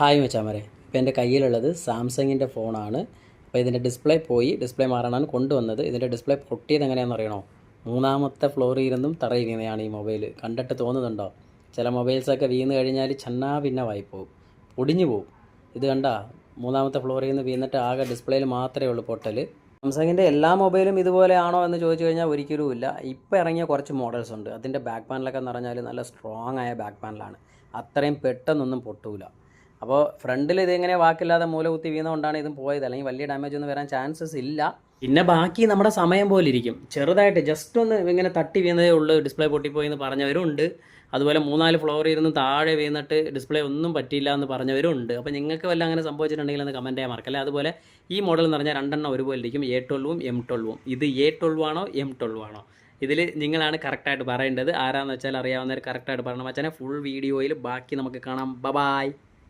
Hi മച്ചാമരെ, ഇപ്പോൾ എൻ്റെ കയ്യിലുള്ളത് സാംസങ്ങിൻ്റെ ഫോണാണ്. അപ്പോൾ ഇതിൻ്റെ ഡിസ്പ്ലേ പോയി, ഡിസ്പ്ലേ മാറാനാണ് കൊണ്ടുവന്നത്. ഇതിൻ്റെ ഡിസ്പ്ലേ പൊട്ടിയത് എങ്ങനെയാണെന്ന് അറിയണോ? മൂന്നാമത്തെ ഫ്ലോറിൽ ഇരുന്നും തറയിൽ വീണതാണ് ഈ മൊബൈൽ. കണ്ടിട്ട് തോന്നുന്നുണ്ടോ? ചില മൊബൈൽസൊക്കെ വീണ് കഴിഞ്ഞാൽ ഭിന്നമായി പോകും, പൊടിഞ്ഞു പോകും. ഇത് കണ്ടാ, മൂന്നാമത്തെ ഫ്ലോറിൽ നിന്ന് വീണിട്ട് ആകെ ഡിസ്പ്ലേയിൽ മാത്രമേ ഉള്ളൂ പൊട്ടൽ. സാംസങ്ങിൻ്റെ എല്ലാ മൊബൈലും ഇതുപോലെ ആണോ എന്ന് ചോദിച്ചു കഴിഞ്ഞാൽ ഒരിക്കലും ഇല്ല. ഇപ്പോൾ ഇറങ്ങിയ കുറച്ച് മോഡൽസ് ഉണ്ട്, അതിൻ്റെ ബാക്ക് പാനലൊക്കെ എന്ന് പറഞ്ഞാൽ നല്ല സ്ട്രോങ് ആയ ബാക്ക് പാനലാണ്. അത്രയും പെട്ടെന്നൊന്നും പൊട്ടൂല. അപ്പോൾ ഫ്രണ്ടിൽ ഇതിങ്ങനെ വാക്കില്ലാതെ മൂല കുത്തി വീണുകൊണ്ടാണ് ഇതും പോയത്, അല്ലെങ്കിൽ വലിയ ഡാമേജ് ഒന്നും വരാൻ ചാൻസസ് ഇല്ല. പിന്നെ ബാക്കി നമ്മുടെ സമയം പോലെ ഇരിക്കും. ചെറുതായിട്ട് ജസ്റ്റ് ഒന്ന് ഇങ്ങനെ തട്ടി വീണതേ ഉള്ളൂ, ഡിസ്പ്ലേ പൊട്ടിപ്പോയി എന്ന് പറഞ്ഞവരും ഉണ്ട്. അതുപോലെ 3-4 ഫ്ലോറിൽ ഇരുന്ന് താഴെ വീണിട്ട് ഡിസ്പ്ലേ ഒന്നും പറ്റിയില്ല എന്ന് പറഞ്ഞവരും ഉണ്ട്. അപ്പോൾ നിങ്ങൾക്ക് വല്ല അങ്ങനെ സംഭവിച്ചിട്ടുണ്ടെങ്കിൽ ഒന്ന് കമൻറ്റ് ചെയ്യാൻ മറക്കല്ലേ. അതുപോലെ ഈ മോഡൽ എന്ന് പറഞ്ഞാൽ രണ്ടെണ്ണം ഒരുപോലെ ഇരിക്കും, A12ഉം M12ഉം. ഇത് A12 ആണോ M12 ആണോ? ഇതിൽ നിങ്ങളാണ് കറക്റ്റായിട്ട് പറയേണ്ടത്. ആരാന്ന് വെച്ചാൽ അറിയാവുന്നവർ കറക്റ്റായിട്ട് പറയണം. മച്ചാനെ ഫുൾ വീഡിയോയിൽ ബാക്കി നമുക്ക് കാണാം. ബൈ.